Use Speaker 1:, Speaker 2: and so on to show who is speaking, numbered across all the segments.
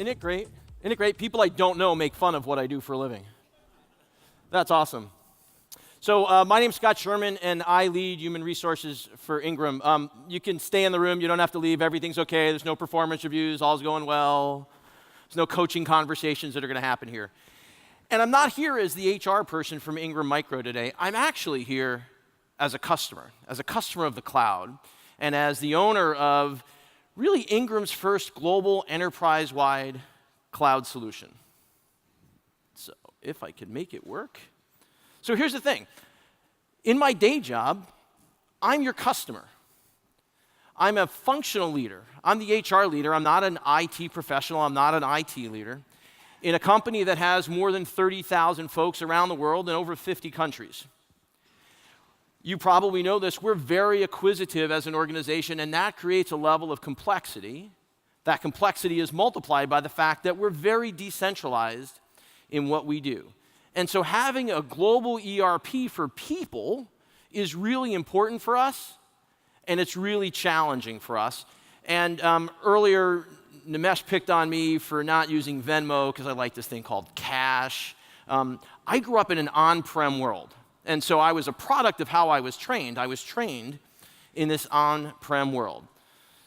Speaker 1: Isn't it great? Isn't it great? People I don't know make fun of what I do for a living. That's awesome. So my name's Scott Sherman, and I lead human resources for Ingram. You can stay in the room. You don't have to leave. Everything's okay. There's no performance reviews. All's going well. There's no coaching conversations that are going to happen here. And I'm not here as the HR person from Ingram Micro today. I'm actually here as a customer of the cloud, and as the owner of really Ingram's first global enterprise-wide cloud solution. So if I could make it work. So here's the thing. In my day job, I'm your customer. I'm a functional leader. I'm the HR leader. I'm not an IT professional. I'm not an IT leader. In a company that has more than 30,000 folks around the world in over 50 countries. You probably know this. We're very acquisitive as an organization, and that creates a level of complexity. That complexity is multiplied by the fact that we're very decentralized in what we do. And so having a global ERP for people is really important for us, and it's really challenging for us. And earlier, Nimesh picked on me for not using Venmo because I like this thing called cash. I grew up in an on-prem world, and so I was a product of how I was trained. I was trained in this on-prem world.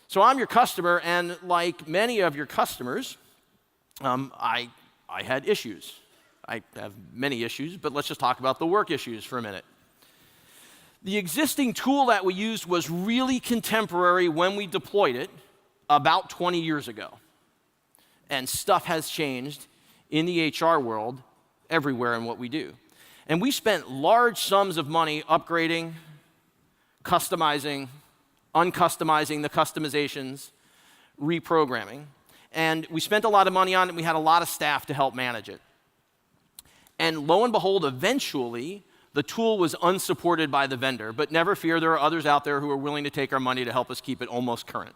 Speaker 1: So I'm your customer, and like many of your customers, I had issues. I have many issues, but let's just talk about the work issues for a minute. The existing tool that we used was really contemporary when we deployed it about 20 years ago. And stuff has changed in the HR world everywhere in what we do. And we spent large sums of money upgrading, customizing, uncustomizing the customizations, reprogramming. And we spent a lot of money on it, and we had a lot of staff to help manage it. And lo and behold, eventually, the tool was unsupported by the vendor. But never fear, there are others out there who are willing to take our money to help us keep it almost current.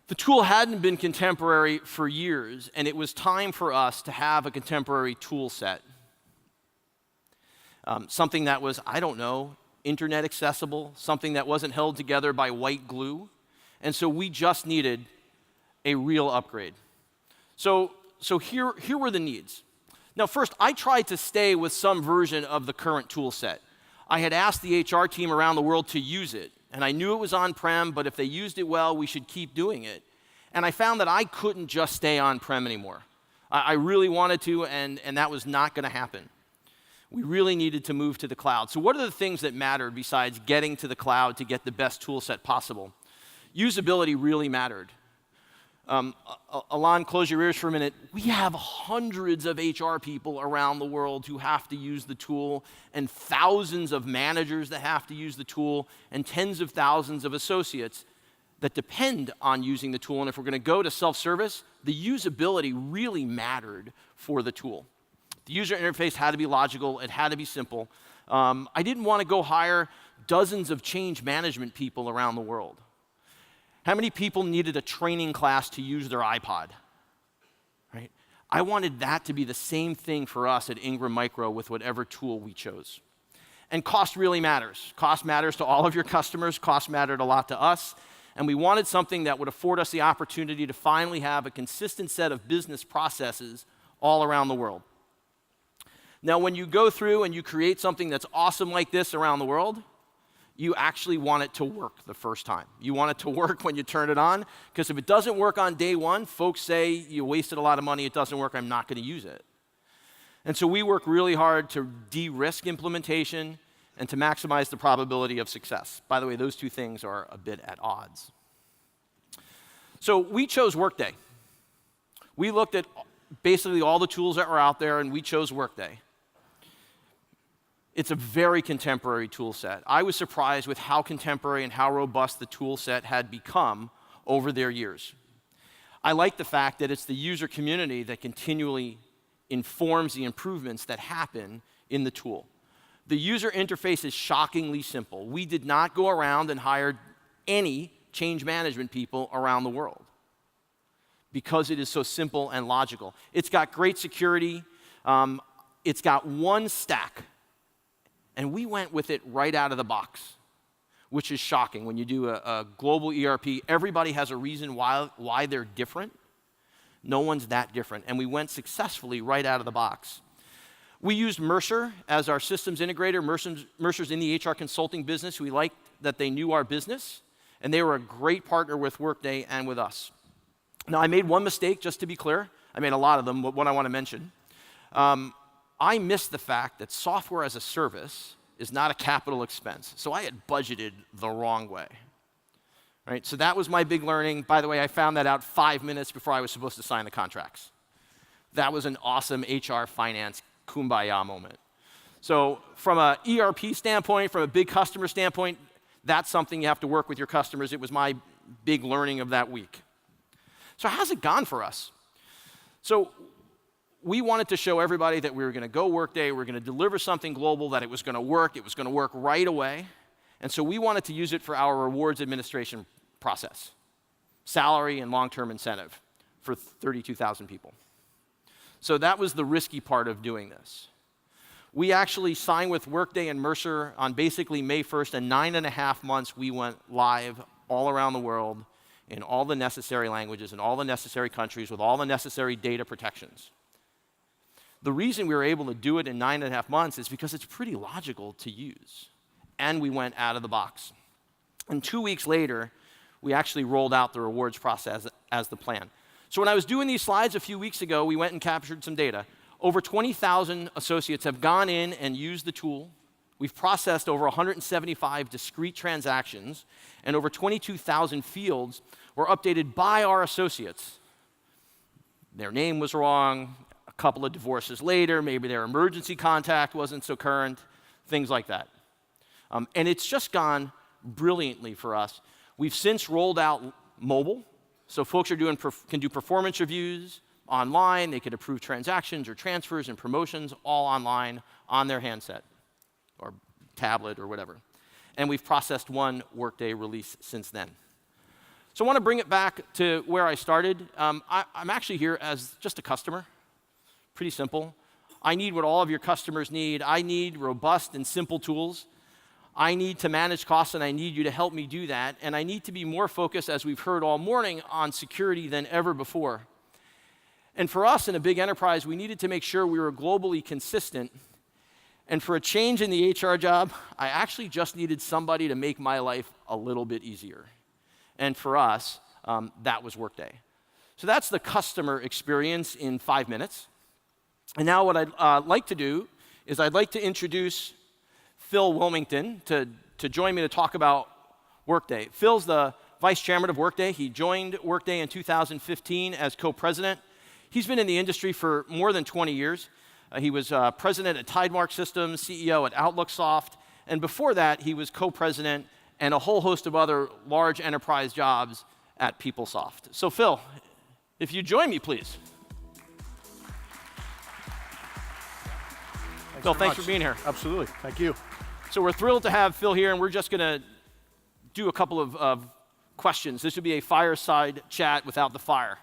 Speaker 1: The tool hadn't been contemporary for years, and it was time for us to have a contemporary tool set. Something that was, I don't know, internet accessible, something that wasn't held together by white glue. And so we just needed a real upgrade. So here were the needs. Now first, I tried to stay with some version of the current tool set. I had asked the HR team around the world to use it, and I knew it was on-prem, but if they used it well, we should keep doing it. And I found that I couldn't just stay on-prem anymore. I really wanted to, and that was not going to happen. We really needed to move to the cloud. So what are the things that mattered besides getting to the cloud to get the best tool set possible? Usability really mattered. Alon, close your ears for a minute. We have hundreds of HR people around the world who have to use the tool, and thousands of managers that have to use the tool, and tens of thousands of associates that depend on using the tool. And if we're going to go to self-service, the usability really mattered for the tool. The user interface had to be logical. It had to be simple. I didn't want to go hire dozens of change management people around the world. How many people needed a training class to use their iPod? Right? I wanted that to be the same thing for us at Ingram Micro with whatever tool we chose. And cost really matters. Cost matters to all of your customers. Cost mattered a lot to us. And we wanted something that would afford us the opportunity to finally have a consistent set of business processes all around the world. Now, when you go through and you create something that's awesome like this around the world, you actually want it to work the first time. You want it to work when you turn it on, because if it doesn't work on day one, folks say you wasted a lot of money, it doesn't work, I'm not going to use it. And so we work really hard to de-risk implementation and to maximize the probability of success. By the way, those two things are a bit at odds. So we chose Workday. We looked at basically all the tools that were out there, and we chose Workday. It's a very contemporary tool set. I was surprised with how contemporary and how robust the tool set had become over their years. I like the fact that it's the user community that continually informs the improvements that happen in the tool. The user interface is shockingly simple. We did not go around and hire any change management people around the world because it is so simple and logical. It's got great security. It's got one stack. And we went with it right out of the box, which is shocking. When you do a global ERP, everybody has a reason why they're different. No one's that different. And we went successfully right out of the box. We used Mercer as our systems integrator. Mercer's in the HR consulting business. We liked that they knew our business, and they were a great partner with Workday and with us. Now, I made one mistake, just to be clear. I made a lot of them, but one I want to mention. I missed the fact that software as a service is not a capital expense. So I had budgeted the wrong way. Right? So that was my big learning. By the way, I found that out 5 minutes before I was supposed to sign the contracts. That was an awesome HR finance kumbaya moment. So from an ERP standpoint, from a big customer standpoint, that's something you have to work with your customers. It was my big learning of that week. So how's it gone for us? So we wanted to show everybody that we were going to go Workday, we were going to deliver something global, that it was going to work right away. And so we wanted to use it for our rewards administration process, salary and long-term incentive for 32,000 people. So that was the risky part of doing this. We actually signed with Workday and Mercer on basically May 1st, and 9.5 months we went live all around the world in all the necessary languages, in all the necessary countries, with all the necessary data protections. The reason we were able to do it in 9.5 months is because it's pretty logical to use. And we went out of the box. And 2 weeks later, we actually rolled out the rewards process as the plan. So when I was doing these slides a few weeks ago, we went and captured some data. Over 20,000 associates have gone in and used the tool. We've processed over 175 discrete transactions, and over 22,000 fields were updated by our associates. Their name was wrong, a couple of divorces later, maybe their emergency contact wasn't so current, things like that. And it's just gone brilliantly for us. We've since rolled out mobile, so folks can do performance reviews online. They can approve transactions or transfers and promotions all online on their handset or tablet or whatever. And we've processed one Workday release since then. So I want to bring it back to where I started. I'm actually here as just a customer. Pretty simple. I need what all of your customers need. I need robust and simple tools. I need to manage costs, and I need you to help me do that. And I need to be more focused, as we've heard all morning, on security than ever before. And for us in a big enterprise, we needed to make sure we were globally consistent. And for a change in the HR job, I actually just needed somebody to make my life a little bit easier. And for us, that was Workday. So that's the customer experience in 5 minutes. And now what I'd like to do is I'd like to introduce Phil Wilmington to join me to talk about Workday. Phil's the vice chairman of Workday. He joined Workday in 2015 as co-president. He's been in the industry for more than 20 years. He was president at Tidemark Systems, CEO at OutlookSoft, and before that, he was co-president and a whole host of other large enterprise jobs at PeopleSoft. So Phil, if you join me, please. Phil, thanks for being here.
Speaker 2: Absolutely, thank you.
Speaker 1: So we're thrilled to have Phil here, and we're just going to do a couple of questions. This would be a fireside chat without the fire.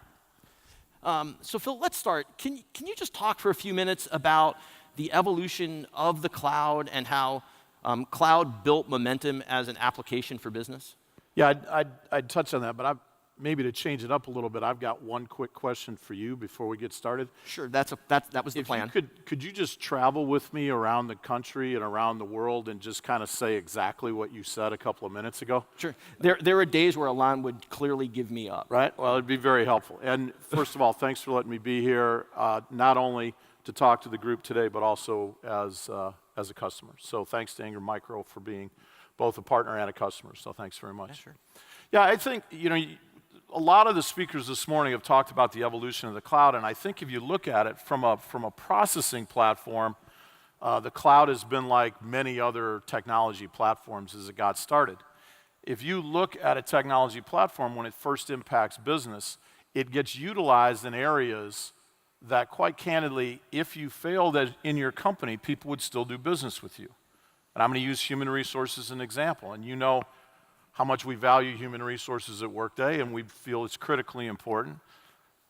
Speaker 1: So Phil, let's start. Can you just talk for a few minutes about the evolution of the cloud and how cloud built momentum as an application for business?
Speaker 2: Yeah, I'd touch on that, but maybe to change it up a little bit, I've got one quick question for you before we get started.
Speaker 1: Sure, that was the plan.
Speaker 2: Could you just travel with me around the country and around the world and just kind of say exactly what you said a couple of minutes ago?
Speaker 1: Sure. There are days where Alon would clearly give me up.
Speaker 2: Right? Well, it'd be very helpful. And first of all, thanks for letting me be here, not only to talk to the group today, but also as a customer. So thanks to Ingram Micro for being both a partner and a customer. So thanks very much.
Speaker 1: Yeah, sure.
Speaker 2: Yeah, I think, a lot of the speakers this morning have talked about the evolution of the cloud, and I think if you look at it from a processing platform, the cloud has been like many other technology platforms as it got started. If you look at a technology platform when it first impacts business, it gets utilized in areas that, quite candidly, if you failed in your company, people would still do business with you. And I'm going to use human resources as an example, and you know how much we value human resources at Workday, and we feel it's critically important.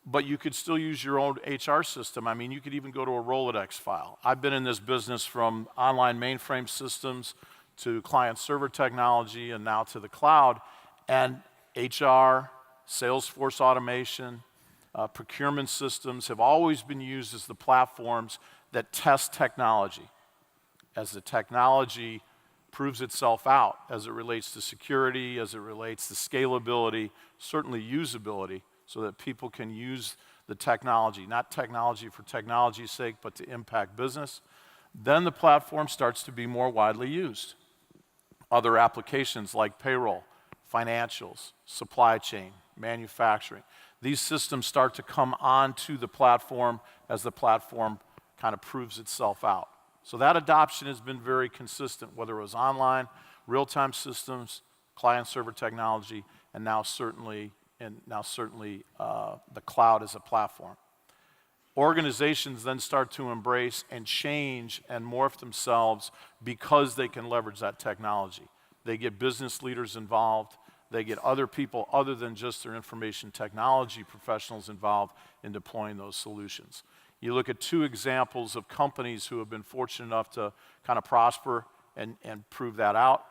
Speaker 2: But you could still use your own HR system. I mean, you could even go to a Rolodex file. I've been in this business from online mainframe systems to client-server technology and now to the cloud. And HR, Salesforce automation, procurement systems have always been used as the platforms that test technology. As the technology proves itself out as it relates to security, as it relates to scalability, certainly usability, so that people can use the technology, not technology for technology's sake, but to impact business, then the platform starts to be more widely used. Other applications like payroll, financials, supply chain, manufacturing, these systems start to come onto the platform as the platform kind of proves itself out. So that adoption has been very consistent, whether it was online, real-time systems, client-server technology, and now certainly the cloud as a platform. Organizations then start to embrace and change and morph themselves because they can leverage that technology. They get business leaders involved. They get other people other than just their information technology professionals involved in deploying those solutions. You look at two examples of companies who have been fortunate enough to kind of prosper and prove that out.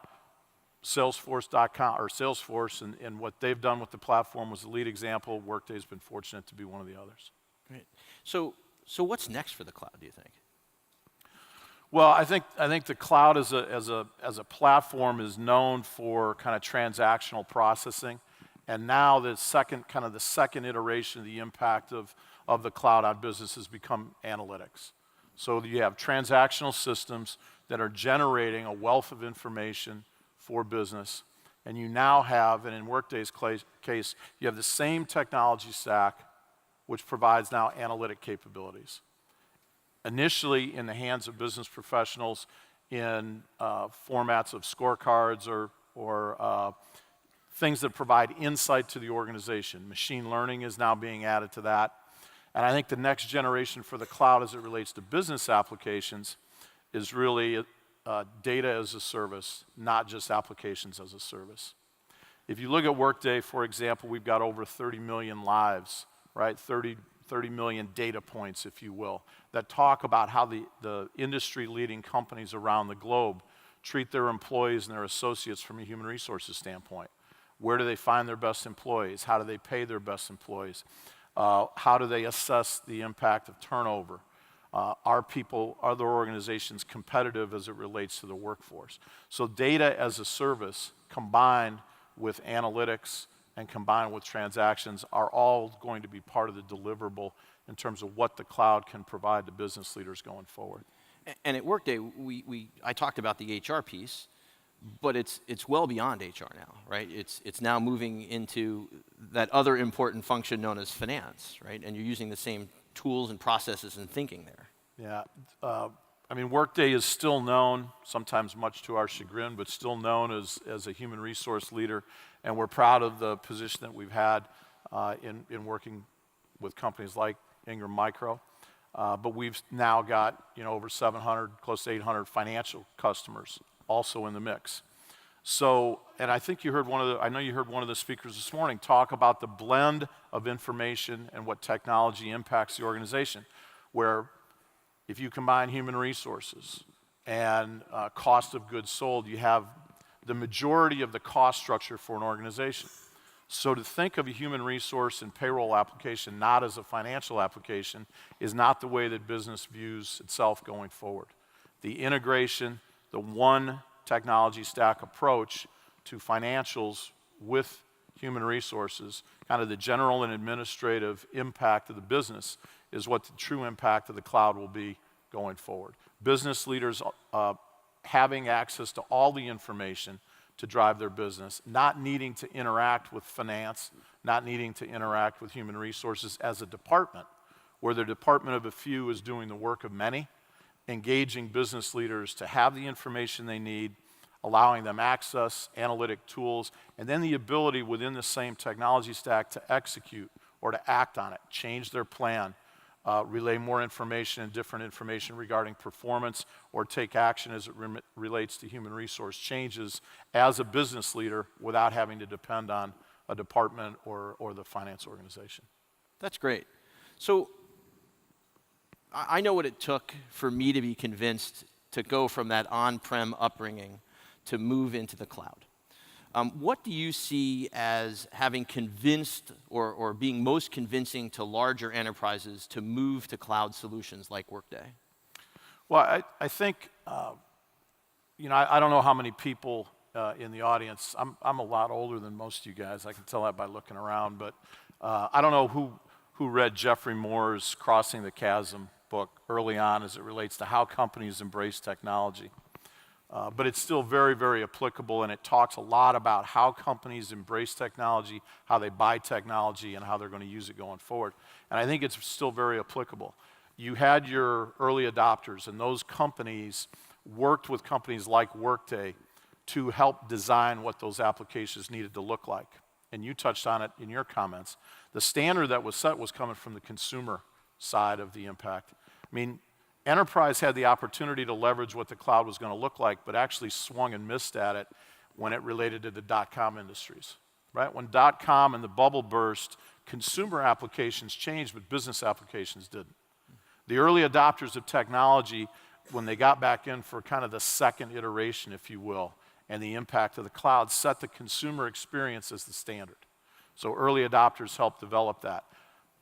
Speaker 2: Salesforce.com, or Salesforce, and what they've done with the platform was the lead example. Workday's been fortunate to be one of the others.
Speaker 1: Great. So what's next for the cloud, do you think?
Speaker 2: Well, I think the cloud as a platform is known for kind of transactional processing, and now the second iteration of the impact of the cloud on business has become analytics. So you have transactional systems that are generating a wealth of information for business, and you now have, and in Workday's case, you have the same technology stack which provides now analytic capabilities. Initially in the hands of business professionals in formats of scorecards or things that provide insight to the organization. Machine learning is now being added to that. And I think the next generation for the cloud as it relates to business applications is really data as a service, not just applications as a service. If you look at Workday, for example, we've got over 30 million lives, right? 30 million data points, if you will, that talk about how the industry-leading companies around the globe treat their employees and their associates from a human resources standpoint. Where do they find their best employees? How do they pay their best employees? How do they assess the impact of turnover? Are other organizations competitive as it relates to the workforce? So data as a service combined with analytics and combined with transactions are all going to be part of the deliverable in terms of what the cloud can provide to business leaders going forward.
Speaker 1: And at Workday, I talked about the HR piece, but it's well beyond HR now, right? It's now moving into that other important function known as finance, right? And you're using the same tools and processes and thinking there.
Speaker 2: Yeah, I mean, Workday is still known, sometimes much to our chagrin, but still known as a human resource leader, and we're proud of the position that we've had in working with companies like Ingram Micro. But we've now got over 700, close to 800 financial customers also in the mix. So, and I think you heard I know you heard one of the speakers this morning talk about the blend of information and what technology impacts the organization, where if you combine human resources and cost of goods sold, you have the majority of the cost structure for an organization. So to think of a human resource and payroll application not as a financial application is not the way that business views itself going forward. The integration, the one technology stack approach to financials with human resources, kind of the general and administrative impact of the business is what the true impact of the cloud will be going forward. Business leaders having access to all the information to drive their business, not needing to interact with finance, not needing to interact with human resources as a department, where the department of a few is doing the work of many, engaging business leaders to have the information they need, allowing them access, analytic tools, and then the ability within the same technology stack to execute or to act on it, change their plan, relay more information and different information regarding performance, or take action as it relates to human resource changes as a business leader without having to depend on a department or the finance organization.
Speaker 1: That's great. So I know what it took for me to be convinced to go from that on-prem upbringing to move into the cloud. What do you see as having convinced or being most convincing to larger enterprises to move to cloud solutions like Workday?
Speaker 2: Well, I think, I don't know how many people in the audience, I'm a lot older than most of you guys, I can tell that by looking around, but I don't know who read Jeffrey Moore's Crossing the Chasm book early on as it relates to how companies embrace technology. But it's still very, very applicable, and it talks a lot about how companies embrace technology, how they buy technology, and how they're going to use it going forward. And I think it's still very applicable. You had your early adopters, and those companies worked with companies like Workday to help design what those applications needed to look like. And you touched on it in your comments. The standard that was set was coming from the consumer side of the impact. I mean, enterprise had the opportunity to leverage what the cloud was going to look like, but actually swung and missed at it when it related to the dot-com industries, right? When dot-com and the bubble burst, consumer applications changed, but business applications didn't. The early adopters of technology, when they got back in for kind of the second iteration, if you will, and the impact of the cloud, set the consumer experience as the standard. So early adopters helped develop that.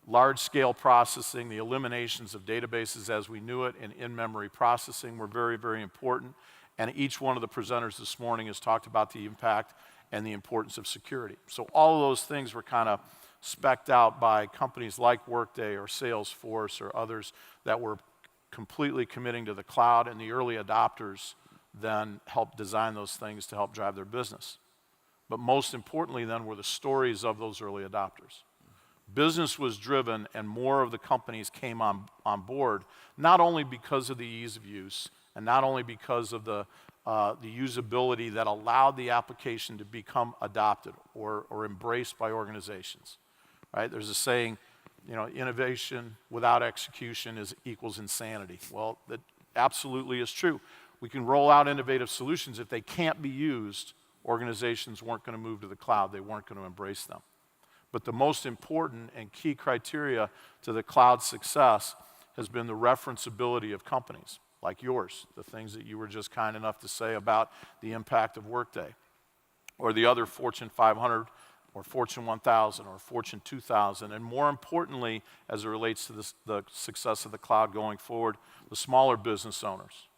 Speaker 2: Large-scale processing, the eliminations of databases as we knew it, and in-memory processing were very, very important. And each one of the presenters this morning has talked about the impact and the importance of security. So all of those things were kind of spec'd out by companies like Workday or Salesforce or others that were completely committing to the cloud, and the early adopters then helped design those things to help drive their business. But most importantly then were the stories of those early adopters. Business was driven, and more of the companies came on board, not only because of the ease of use, and not only because of the usability that allowed the application to become adopted or embraced by organizations. Right? There's a saying, innovation without execution equals insanity. Well, that absolutely is true. We can roll out innovative solutions. If they can't be used, organizations weren't going to move to the cloud. They weren't going to embrace them. But the most important and key criteria to the cloud success has been the referenceability of companies like yours, the things that you were just kind enough to say about the impact of Workday, or the other Fortune 500 or Fortune 1000 or Fortune 2000, and more importantly, as it relates to the success of the cloud going forward, the smaller business owners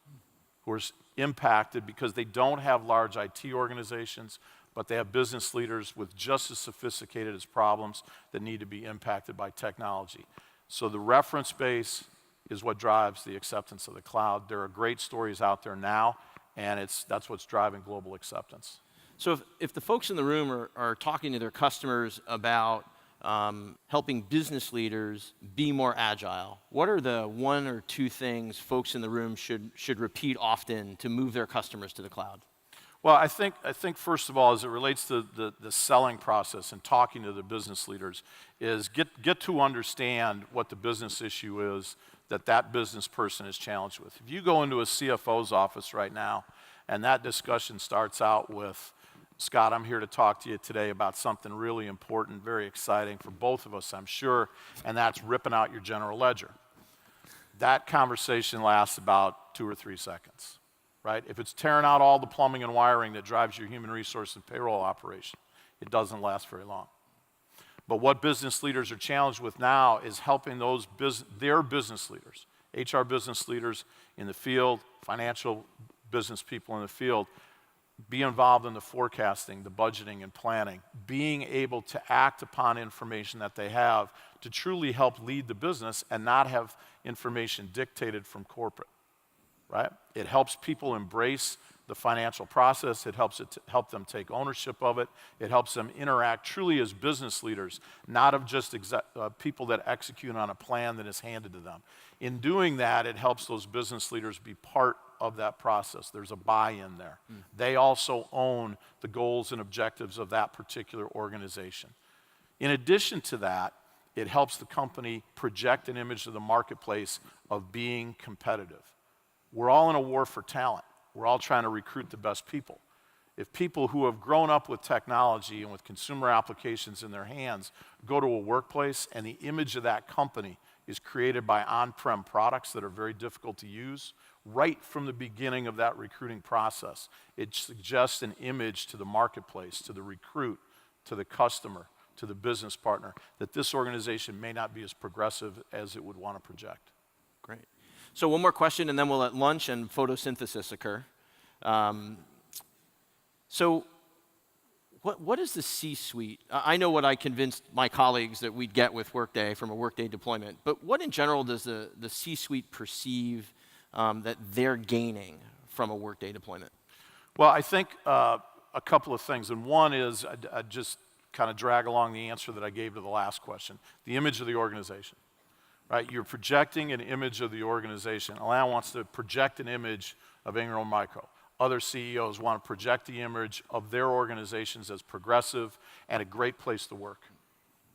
Speaker 2: who are impacted because they don't have large IT organizations, but they have business leaders with just as sophisticated as problems that need to be impacted by technology. So the reference base is what drives the acceptance of the cloud. There are great stories out there now, and that's what's driving global acceptance.
Speaker 1: So if the folks in the room are talking to their customers about helping business leaders be more agile, what are the one or two things folks in the room should repeat often to move their customers to the cloud?
Speaker 2: Well, I think first of all, as it relates to the selling process and talking to the business leaders, is get to understand what the business issue is that business person is challenged with. If you go into a CFO's office right now, and that discussion starts out with, Scott, I'm here to talk to you today about something really important, very exciting for both of us, I'm sure, and that's ripping out your general ledger. That conversation lasts about 2 or 3 seconds. Right? If it's tearing out all the plumbing and wiring that drives your human resource and payroll operation, it doesn't last very long. But what business leaders are challenged with now is helping their business leaders, HR business leaders in the field, financial business people in the field, be involved in the forecasting, the budgeting and planning, being able to act upon information that they have to truly help lead the business and not have information dictated from corporate. Right? It helps people embrace the financial process. It helps help them take ownership of it. It helps them interact truly as business leaders, not of just people that execute on a plan that is handed to them. In doing that, it helps those business leaders be part of that process. There's a buy-in there. They also own the goals and objectives of that particular organization. In addition to that, it helps the company project an image to the marketplace of being competitive. We're all in a war for talent. We're all trying to recruit the best people. If people who have grown up with technology and with consumer applications in their hands go to a workplace and the image of that company is created by on-prem products that are very difficult to use, right from the beginning of that recruiting process. It suggests an image to the marketplace, to the recruit, to the customer, to the business partner, that this organization may not be as progressive as it would want to project.
Speaker 1: Great. So one more question, and then we'll let lunch and photosynthesis occur. So what is the C-suite? I know what I convinced my colleagues that we'd get with Workday from a Workday deployment, but what in general does the C-suite perceive that they're gaining from a Workday deployment?
Speaker 2: Well, I think a couple of things, and one is I'd just kind of drag along the answer that I gave to the last question, the image of the organization, right? You're projecting an image of the organization. Alain wants to project an image of Ingram Micro. Other CEOs want to project the image of their organizations as progressive and a great place to work,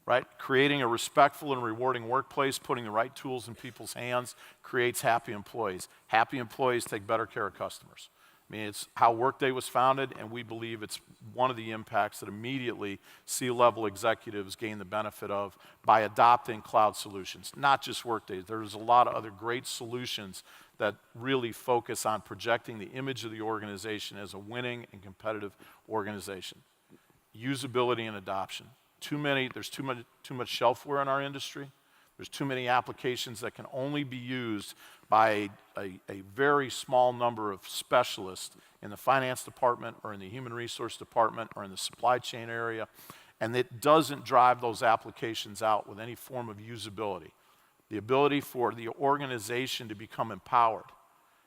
Speaker 2: right? Creating a respectful and rewarding workplace, putting the right tools in people's hands creates happy employees. Happy employees take better care of customers. I mean, it's how Workday was founded, and we believe it's one of the impacts that immediately C-level executives gain the benefit of by adopting cloud solutions, not just Workday. There's a lot of other great solutions that really focus on projecting the image of the organization as a winning and competitive organization. Usability and adoption. There's too much shelfware in our industry. There's too many applications that can only be used by a very small number of specialists in the finance department or in the human resource department or in the supply chain area, and it doesn't drive those applications out with any form of usability. The ability for the organization to become empowered.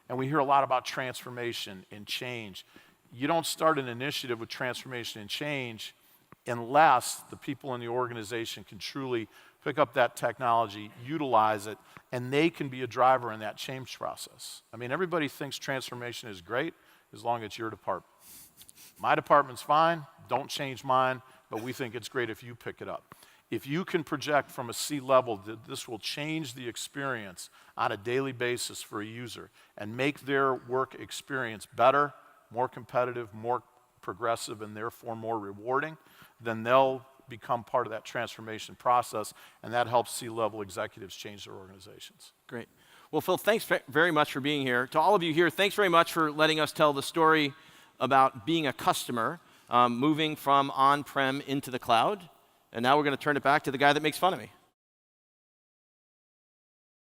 Speaker 2: And we hear a lot about transformation and change. You don't start an initiative with transformation and change unless the people in the organization can truly pick up that technology, utilize it, and they can be a driver in that change process. I mean, everybody thinks transformation is great as long as it's your department. My department's fine, don't change mine, but we think it's great if you pick it up. If you can project from a C-level that this will change the experience on a daily basis for a user and make their work experience better, more competitive, more progressive, and therefore more rewarding, then they'll become part of that transformation process, and that helps C-level executives change their organizations.
Speaker 1: Great. Well, Phil, thanks very much for being here. To all of you here, thanks very much for letting us tell the story about being a customer, moving from on-prem into the cloud. And now we're going to turn it back to the guy that makes fun of me.